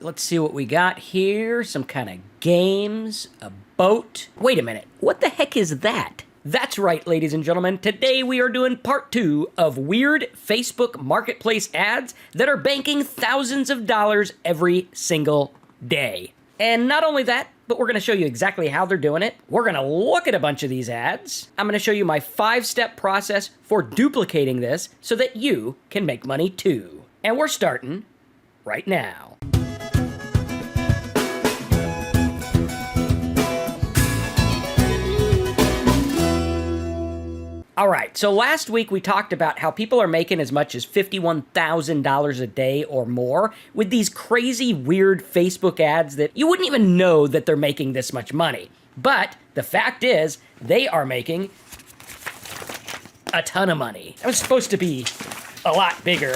let's see what we got here. Some kind of games, a boat. Wait a minute, what the heck is that? That's right, ladies and gentlemen. Today we are doing part 2 of Wierd Facebook Marketplace ads that are banking thousands of dollars every single day. And not only that, but we're going to show you exactly how they're doing it. We're going to look at a bunch of these ads. I'm going to show you my 5-step process for duplicating this so that you can make money too. And we're starting right now. All right, so last week we talked about how people are making as much as $51,000 a day or more with these crazy, weird Facebook ads that you wouldn't even know that they're making this much money. But the fact is, they are making a ton of money. That was supposed to be a lot bigger.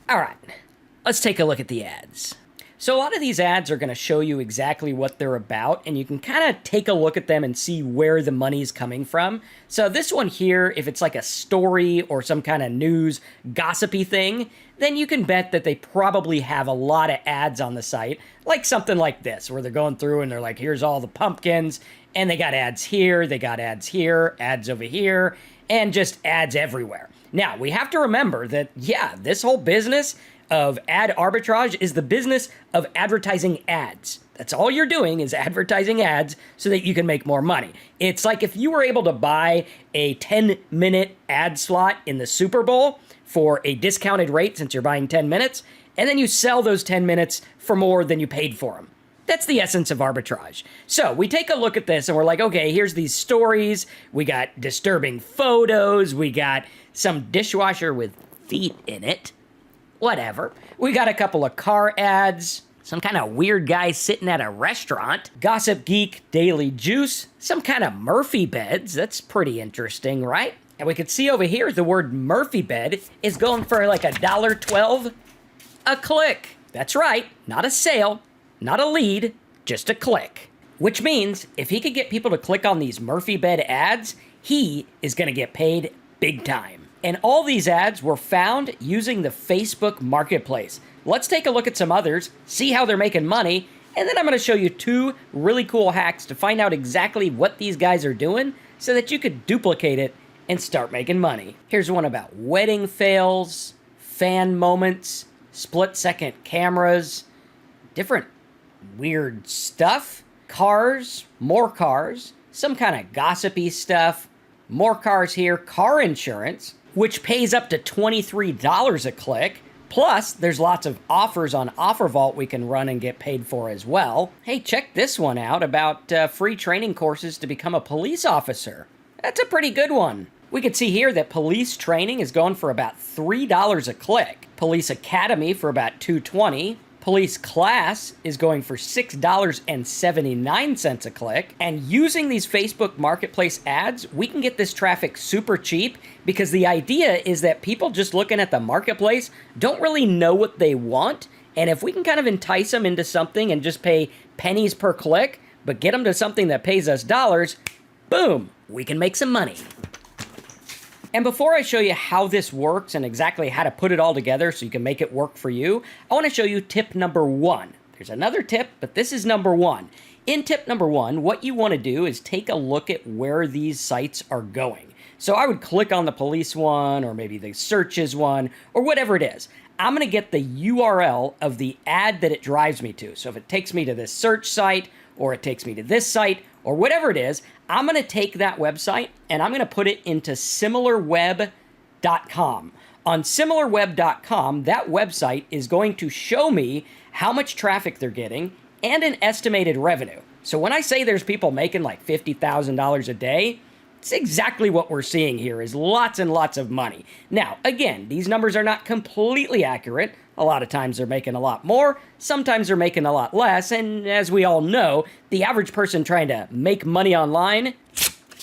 All right, let's take a look at the ads. So a lot of these ads are going to show you exactly what they're about, and you can kind of take a look at them and see where the money's coming from. So this one here, if it's like a story or some kind of news gossipy thing, then you can bet that they probably have a lot of ads on the site, like something like this, where they're going through and they're like, here's all the pumpkins, and they got ads here, they got ads here, ads over here, and just ads everywhere. Now, we have to remember that, yeah, this whole business of ad arbitrage is the business of advertising ads. That's all you're doing is advertising ads so that you can make more money. It's like if you were able to buy a 10-minute ad slot in the Super Bowl for a discounted rate since you're buying 10 minutes, and then you sell those 10 minutes for more than you paid for them. That's the essence of arbitrage. So we take a look at this and we're like, okay, here's these stories. We got disturbing photos. We got some dishwasher with feet in it. Whatever. We got a couple of car ads, some kind of weird guy sitting at a restaurant, Gossip Geek Daily Juice, some kind of Murphy beds. That's pretty interesting, right? And we can see over here the word Murphy bed is going for like $1.12 a click. That's right, not a sale, not a lead, just a click. Which means if he could get people to click on these Murphy bed ads, he is going to get paid big time. And all these ads were found using the Facebook Marketplace. Let's take a look at some others, see how they're making money, and then I'm going to show you 2 really cool hacks to find out exactly what these guys are doing so that you could duplicate it and start making money. Here's one about wedding fails, fan moments, split-second cameras, different weird stuff, cars, more cars, some kind of gossipy stuff, more cars here, car insurance, which pays up to $23 a click. Plus, there's lots of offers on Offer Vault we can run and get paid for as well. Hey, check this one out about free training courses to become a police officer. That's a pretty good one. We can see here that police training is going for about $3 a click. Police Academy for about $2.20. Police class is going for $6.79 a click. And using these Facebook Marketplace ads, we can get this traffic super cheap because the idea is that people just looking at the marketplace don't really know what they want. And if we can kind of entice them into something and just pay pennies per click, but get them to something that pays us dollars, boom, we can make some money. And before I show you how this works and exactly how to put it all together so you can make it work for you, I want to show you tip number 1. There's another tip, but this is number 1. In tip number 1, what you want to do is take a look at where these sites are going. So I would click on the police one, or maybe the searches one, or whatever it is. I'm going to get the URL of the ad that it drives me to. So if it takes me to this search site, or it takes me to this site, or whatever it is, I'm going to take that website and I'm going to put it into similarweb.com. On similarweb.com, that website is going to show me how much traffic they're getting and an estimated revenue. So when I say there's people making like $50,000 a day, it's exactly what we're seeing here is lots and lots of money. Now, again, these numbers are not completely accurate. A lot of times they're making a lot more, sometimes they're making a lot less, and as we all know, the average person trying to make money online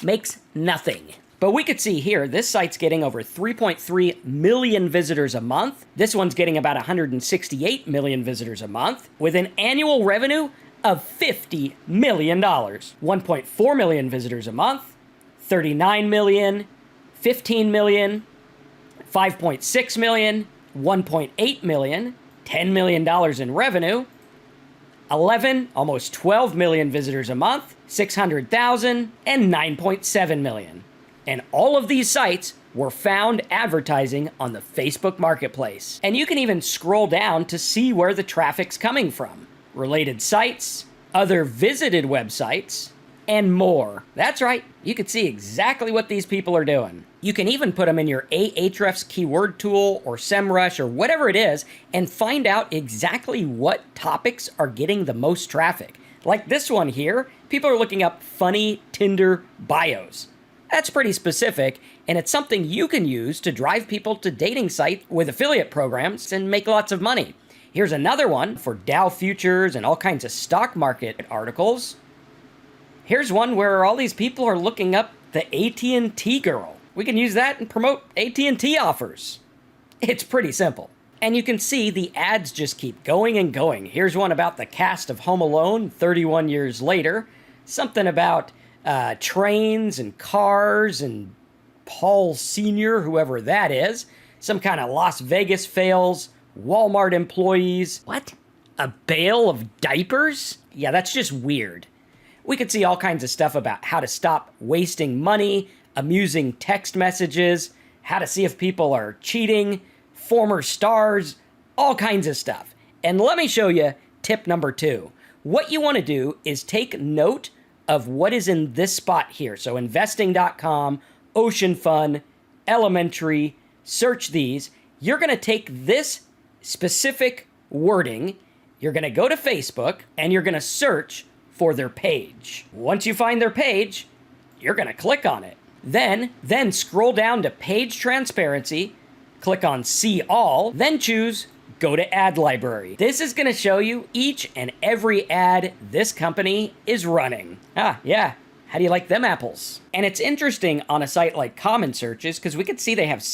makes nothing. But we could see here, this site's getting over 3.3 million visitors a month. This one's getting about 168 million visitors a month, with an annual revenue of $50 million. 1.4 million visitors a month, 39 million, 15 million, 5.6 million, 1.8 million, $10 million in revenue, 11, almost 12 million visitors a month, 600,000, and 9.7 million. And all of these sites were found advertising on the Facebook Marketplace. And you can even scroll down to see where the traffic's coming from. Related sites, other visited websites, and more. That's right, you can see exactly what these people are doing. You can even put them in your Ahrefs keyword tool or SEMrush or whatever it is and find out exactly what topics are getting the most traffic. Like this one here, people are looking up funny Tinder bios. That's pretty specific, and it's something you can use to drive people to dating sites with affiliate programs and make lots of money. Here's another one for Dow futures and all kinds of stock market articles. Here's one where all these people are looking up the AT&T girl. We can use that and promote AT&T offers. It's pretty simple. And you can see the ads just keep going and going. Here's one about the cast of Home Alone 31 years later. Something about trains and cars and Paul Sr., whoever that is. Some kind of Las Vegas fails, Walmart employees. What? A bale of diapers? Yeah, that's just weird. We could see all kinds of stuff about how to stop wasting money, amusing text messages, how to see if people are cheating, former stars, all kinds of stuff. And let me show you tip number 2. What you want to do is take note of what is in this spot here. So investing.com, Ocean Fund, Elementary, search these. You're going to take this specific wording, you're going to go to Facebook, and you're going to search for their page. Once you find their page, you're going to click on it. Then scroll down to page transparency, click on see all, then choose go to ad library. This is going to show you each and every ad this company is running. Yeah. How do you like them apples? And it's interesting on a site like Common Searches because we can see they have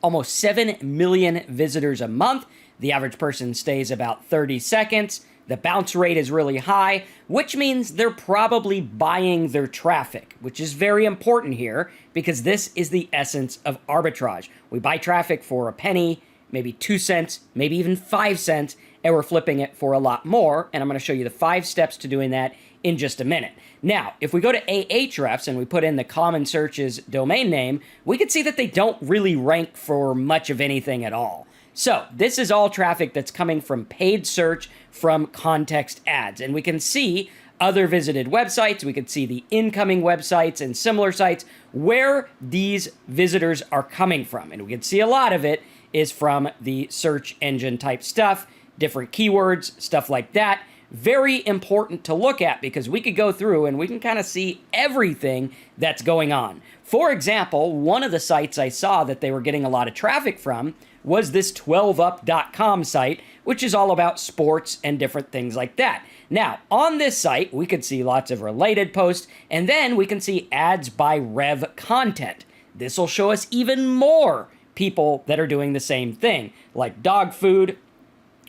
almost 7 million visitors a month. The average person stays about 30 seconds. The bounce rate is really high, which means they're probably buying their traffic, which is very important here because this is the essence of arbitrage. We buy traffic for a penny, maybe 2 cents, maybe even 5 cents, and we're flipping it for a lot more. And I'm going to show you the 5 steps to doing that in just a minute. Now, if we go to Ahrefs and we put in the Common Searches domain name, we can see that they don't really rank for much of anything at all. So this is all traffic that's coming from paid search from context ads. And we can see other visited websites. We can see the incoming websites and similar sites where these visitors are coming from. And we can see a lot of it is from the search engine type stuff, different keywords, stuff like that. Very important to look at because we could go through and we can kind of see everything that's going on. For example, one of the sites I saw that they were getting a lot of traffic from was this 12up.com site, which is all about sports and different things like that. Now, on this site, we could see lots of related posts, and then we can see ads by Rev content. This will show us even more people that are doing the same thing, like dog food,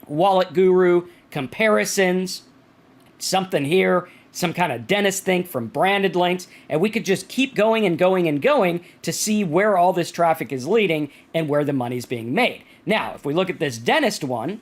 wallet guru, comparisons, something here, some kind of dentist thing from branded links, and we could just keep going and going and going to see where all this traffic is leading and where the money's being made. Now, if we look at this dentist one,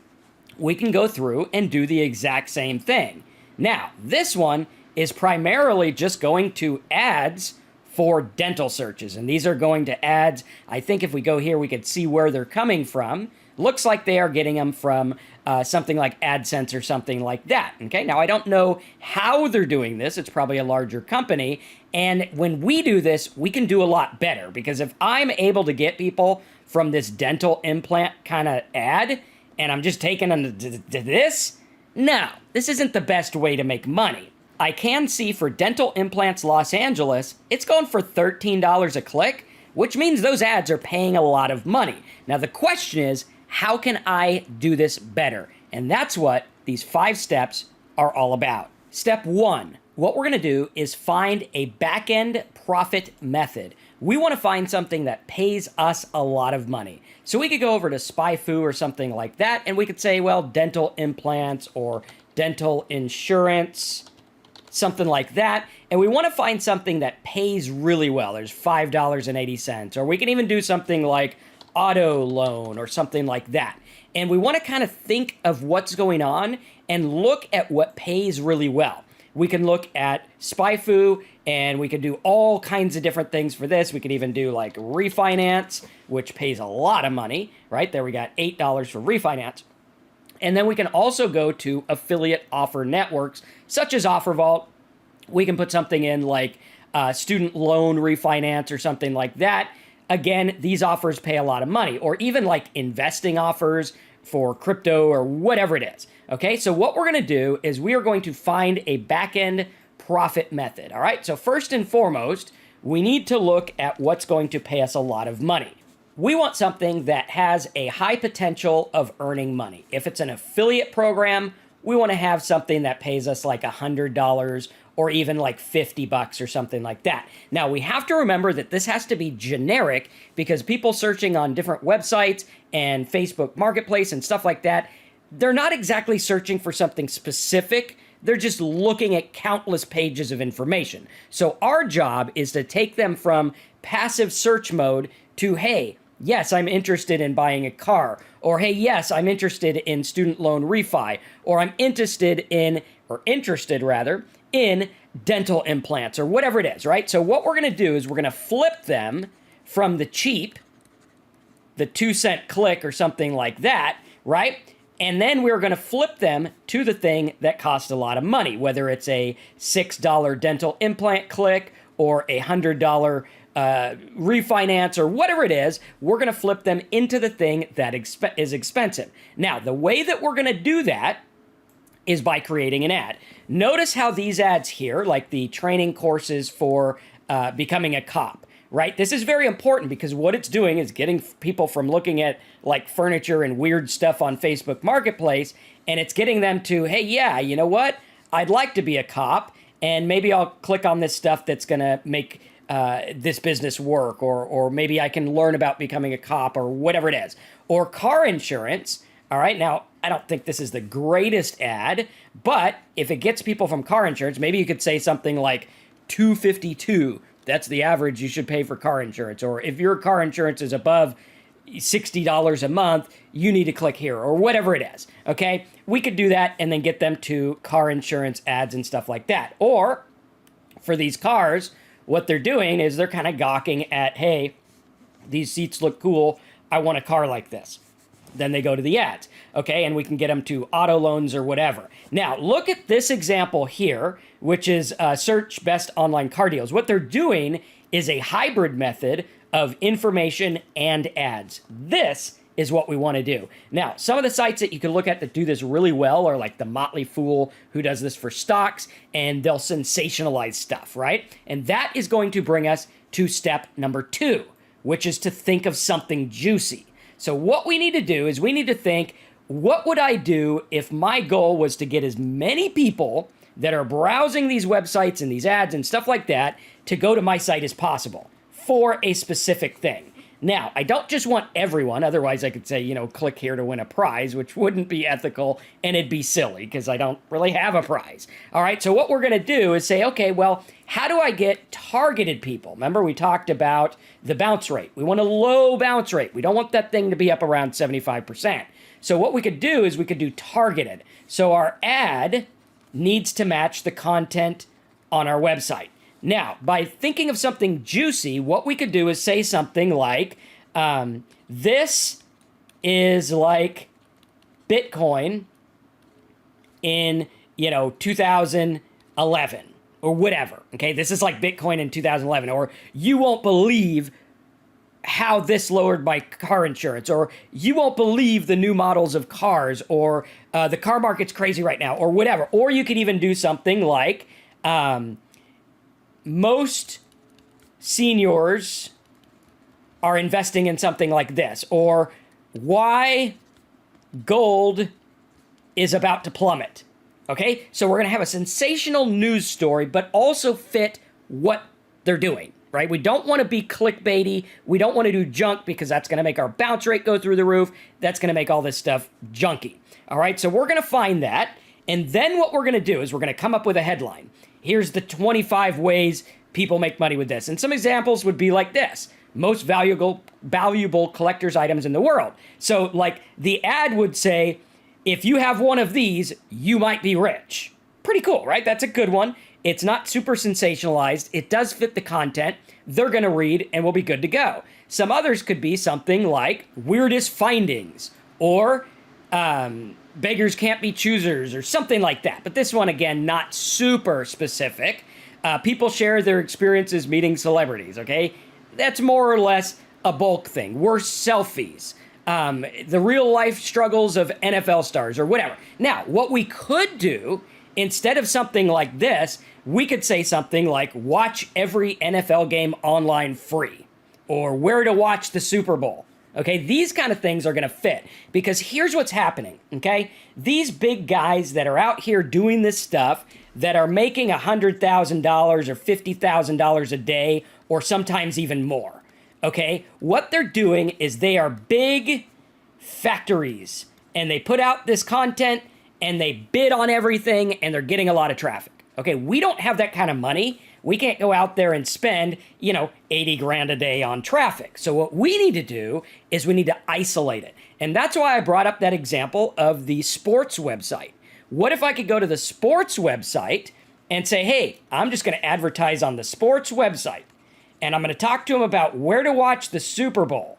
we can go through and do the exact same thing. Now, this one is primarily just going to ads for dental searches, and these are going to ads. I think if we go here, we could see where they're coming from. Looks like they are getting them from something like AdSense or something like that. Okay, now I don't know how they're doing this. It's probably a larger company. And when we do this, we can do a lot better because if I'm able to get people from this dental implant kind of ad and I'm just taking them to this, no, this isn't the best way to make money. I can see for Dental Implants Los Angeles, it's going for $13 a click, which means those ads are paying a lot of money. Now the question is, how can I do this better? And that's what these 5 steps are all about. Step 1, what we're going to do is find a back-end profit method. We want to find something that pays us a lot of money. So we could go over to SpyFu or something like that, and we could say, well, dental implants or dental insurance, something like that. And we want to find something that pays really well. There's $5.80. Or we can even do something like auto loan or something like that. And we want to kind of think of what's going on and look at what pays really well. We can look at SpyFu, and we can do all kinds of different things for this. We could even do like refinance, which pays a lot of money, right? There we got $8 for refinance. And then we can also go to affiliate offer networks, such as OfferVault. We can put something in like student loan refinance or something like that. Again, these offers pay a lot of money, or even like investing offers for crypto or whatever it is. Okay, so what we're going to do is we are going to find a back-end profit method. All right, so first and foremost, we need to look at what's going to pay us a lot of money. We want something that has a high potential of earning money. If it's an affiliate program, we want to have something that pays us like $100 or even like $50 or something like that. Now, we have to remember that this has to be generic because people searching on different websites and Facebook Marketplace and stuff like that, they're not exactly searching for something specific. They're just looking at countless pages of information. So our job is to take them from passive search mode to, hey, yes, I'm interested in buying a car, or hey, yes, I'm interested in student loan refi, or I'm interested in dental implants, or whatever it is, right? So what we're going to do is we're going to flip them from the cheap, the 2-cent click or something like that, right? And then we're going to flip them to the thing that costs a lot of money, whether it's a $6 dental implant click or a $100 refinance or whatever it is. We're going to flip them into the thing that is expensive. Now, the way that we're going to do that is by creating an ad. Notice how these ads here, like the training courses for becoming a cop, right? This is very important because what it's doing is getting people from looking at like furniture and weird stuff on Facebook Marketplace, and it's getting them to, hey, yeah, you know what? I'd like to be a cop, and maybe I'll click on this stuff that's going to make this business work, or maybe I can learn about becoming a cop or whatever it is. Or car insurance. All right, now, I don't think this is the greatest ad, but if it gets people from car insurance, maybe you could say something like $252. That's the average you should pay for car insurance. Or if your car insurance is above $60 a month, you need to click here, or whatever it is, okay? We could do that and then get them to car insurance ads and stuff like that. Or for these cars, what they're doing is they're kind of gawking at, hey, these seats look cool. I want a car like this. Then they go to the ads, okay? And we can get them to auto loans or whatever. Now, look at this example here, which is search best online car deals. What they're doing is a hybrid method of information and ads. This is what we want to do. Now, some of the sites that you can look at that do this really well are like the Motley Fool, who does this for stocks, and they'll sensationalize stuff, right? And that is going to bring us to step number 2, which is to think of something juicy. So what we need to do is we need to think, what would I do if my goal was to get as many people that are browsing these websites and these ads and stuff like that to go to my site as possible for a specific thing? Now, I don't just want everyone, otherwise I could say, you know, click here to win a prize, which wouldn't be ethical and it'd be silly because I don't really have a prize. All right, so what we're going to do is say, okay, well, how do I get targeted people? Remember, we talked about the bounce rate. We want a low bounce rate. We don't want that thing to be up around 75%. So what we could do is we could do targeted. So our ad needs to match the content on our website. Now, by thinking of something juicy, what we could do is say something like, this is like Bitcoin in, 2011 or whatever. Okay, this is like Bitcoin in 2011, or you won't believe how this lowered my car insurance, or you won't believe the new models of cars, or the car market's crazy right now, or whatever. Or you could even do something like, most seniors are investing in something like this, or why gold is about to plummet. Okay, so we're going to have a sensational news story, but also fit what they're doing, right? We don't want to be clickbaity. We don't want to do junk because that's going to make our bounce rate go through the roof. That's going to make all this stuff junky. All right, so we're going to find that. And then what we're going to do is we're going to come up with a headline. Here's the 25 ways people make money with this. And some examples would be like this. most valuable collector's items in the world. So like the ad would say, if you have one of these, you might be rich. Pretty cool, right? That's a good one. It's not super sensationalized. It does fit the content. They're going to read and we'll be good to go. Some others could be something like weirdest findings or beggars can't be choosers or something like that. But this one, again, not super specific. People share their experiences meeting celebrities, okay? That's more or less a bulk thing. Worst selfies. The real life struggles of NFL stars or whatever. Now, what we could do, instead of something like this, we could say something like watch every NFL game online free or where to watch the Super Bowl. Okay, these kind of things are going to fit because here's what's happening, okay? These big guys that are out here doing this stuff that are making $100,000 or $50,000 a day or sometimes even more, okay? What they're doing is they are big factories and they put out this content and they bid on everything and they're getting a lot of traffic. Okay, we don't have that kind of money. We can't go out there and spend, 80 grand a day on traffic. So what we need to do is we need to isolate it. And that's why I brought up that example of the sports website. What if I could go to the sports website and say, hey, I'm just going to advertise on the sports website. And I'm going to talk to them about where to watch the Super Bowl.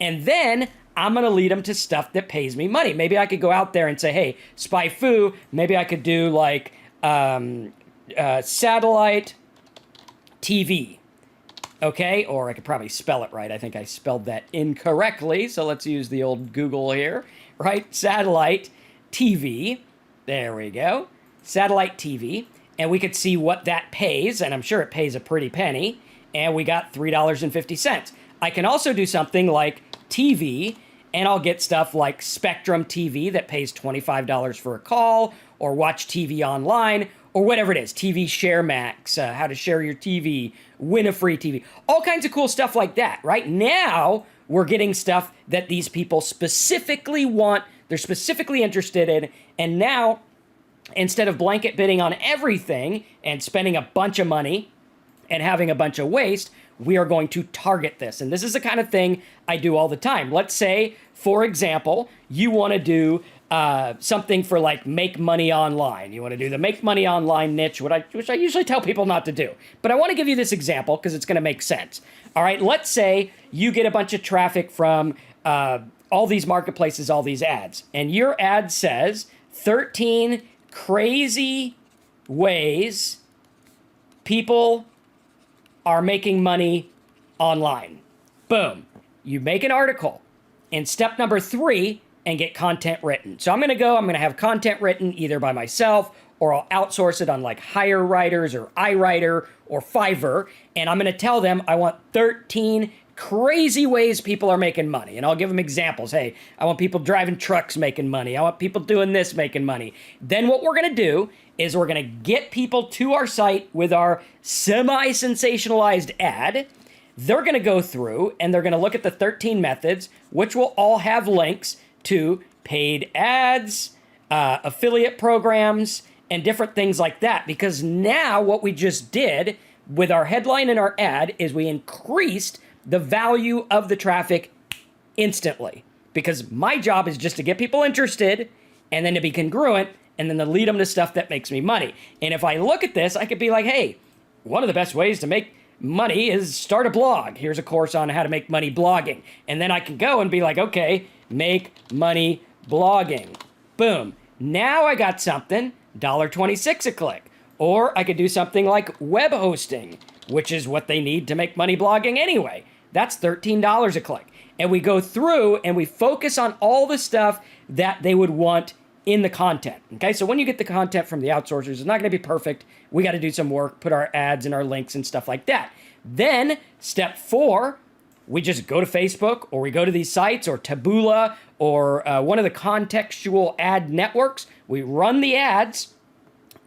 And then I'm going to lead them to stuff that pays me money. Maybe I could go out there and say, hey, Spy Fu, maybe I could do like satellite TV, okay? Or I could probably spell it right. I think I spelled that incorrectly, so let's use the old Google here, right? Satellite TV, there we go. Satellite TV, and we could see what that pays, and I'm sure it pays a pretty penny, and we got $3.50. I can also do something like TV, and I'll get stuff like Spectrum TV that pays $25 for a call, or Watch TV Online, or whatever it is, TV Share Max, how to share your TV, win a free TV, all kinds of cool stuff like that, right? Now, we're getting stuff that these people specifically want, they're specifically interested in, and now, instead of blanket bidding on everything and spending a bunch of money and having a bunch of waste, we are going to target this. And this is the kind of thing I do all the time. Let's say, for example, you want to do something for like make money online. You want to do the make money online niche, which I usually tell people not to do. But I want to give you this example because it's going to make sense. All right, let's say you get a bunch of traffic from all these marketplaces, all these ads, and your ad says 13 crazy ways people are making money online. Boom. You make an article. And step number 3, and get content written. So I'm going to have content written either by myself or I'll outsource it on like Hire Writers or iWriter or Fiverr. And I'm going to tell them I want 13 crazy ways people are making money. And I'll give them examples. Hey, I want people driving trucks making money. I want people doing this making money. Then what we're going to do is we're going to get people to our site with our semi-sensationalized ad. They're going to go through and they're going to look at the 13 methods, which will all have links to paid ads, affiliate programs, and different things like that. Because now what we just did with our headline and our ad is we increased the value of the traffic instantly. Because my job is just to get people interested and then to be congruent and then to lead them to stuff that makes me money. And if I look at this, I could be like, hey, one of the best ways to make money is start a blog. Here's a course on how to make money blogging. And then I can go and be like, okay, make money blogging. Boom. Now I got something, $1.26 a click. Or I could do something like web hosting, which is what they need to make money blogging anyway. That's $13 a click. And we go through and we focus on all the stuff that they would want in the content. Okay, so when you get the content from the outsourcers, it's not going to be perfect. We got to do some work, put our ads and our links and stuff like that. Then step 4, we just go to Facebook or we go to these sites or Taboola or one of the contextual ad networks. We run the ads,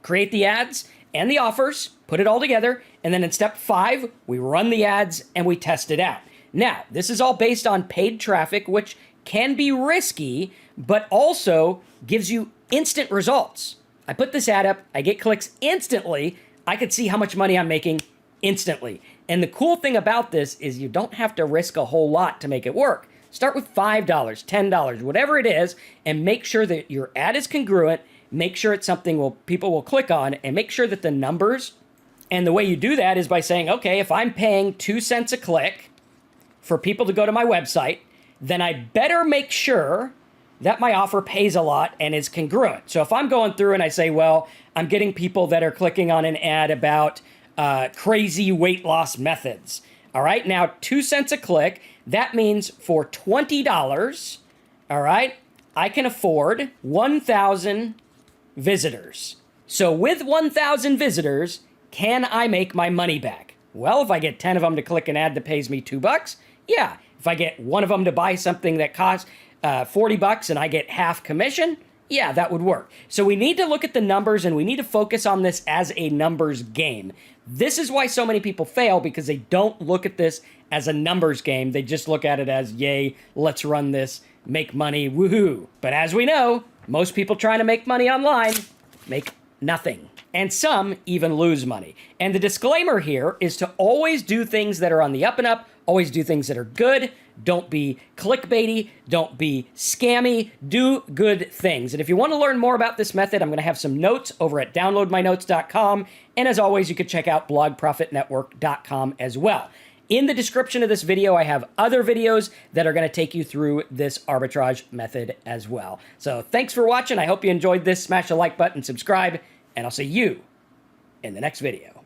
create the ads and the offers, put it all together. And then in step 5, we run the ads and we test it out. Now, this is all based on paid traffic, which can be risky, but also gives you instant results. I put this ad up, I get clicks instantly. I could see how much money I'm making instantly. And the cool thing about this is you don't have to risk a whole lot to make it work. Start with $5, $10, whatever it is, and make sure that your ad is congruent. Make sure it's something people will click on, and make sure that the numbers, and the way you do that is by saying, okay, if I'm paying 2 cents a click for people to go to my website, then I better make sure that my offer pays a lot and is congruent. So if I'm going through and I say, well, I'm getting people that are clicking on an ad about crazy weight loss methods. All right, now 2 cents a click, that means for $20, all right, I can afford 1,000 visitors. So with 1,000 visitors, can I make my money back? Well, if I get 10 of them to click an ad that pays me $2, yeah. If I get one of them to buy something that costs $40 and I get half commission, yeah, that would work. So we need to look at the numbers, and we need to focus on this as a numbers game. This is why so many people fail, because they don't look at this as a numbers game. They just look at it as, yay, let's run this, make money, woohoo. But as we know, most people trying to make money online make nothing. And some even lose money. And the disclaimer here is to always do things that are on the up and up, always do things that are good. Don't be clickbaity, don't be scammy, do good things. And if you want to learn more about this method, I'm going to have some notes over at downloadmynotes.com. And as always, you can check out blogprofitnetwork.com as well. In the description of this video, I have other videos that are going to take you through this arbitrage method as well. So thanks for watching. I hope you enjoyed this. Smash the like button, subscribe, and I'll see you in the next video.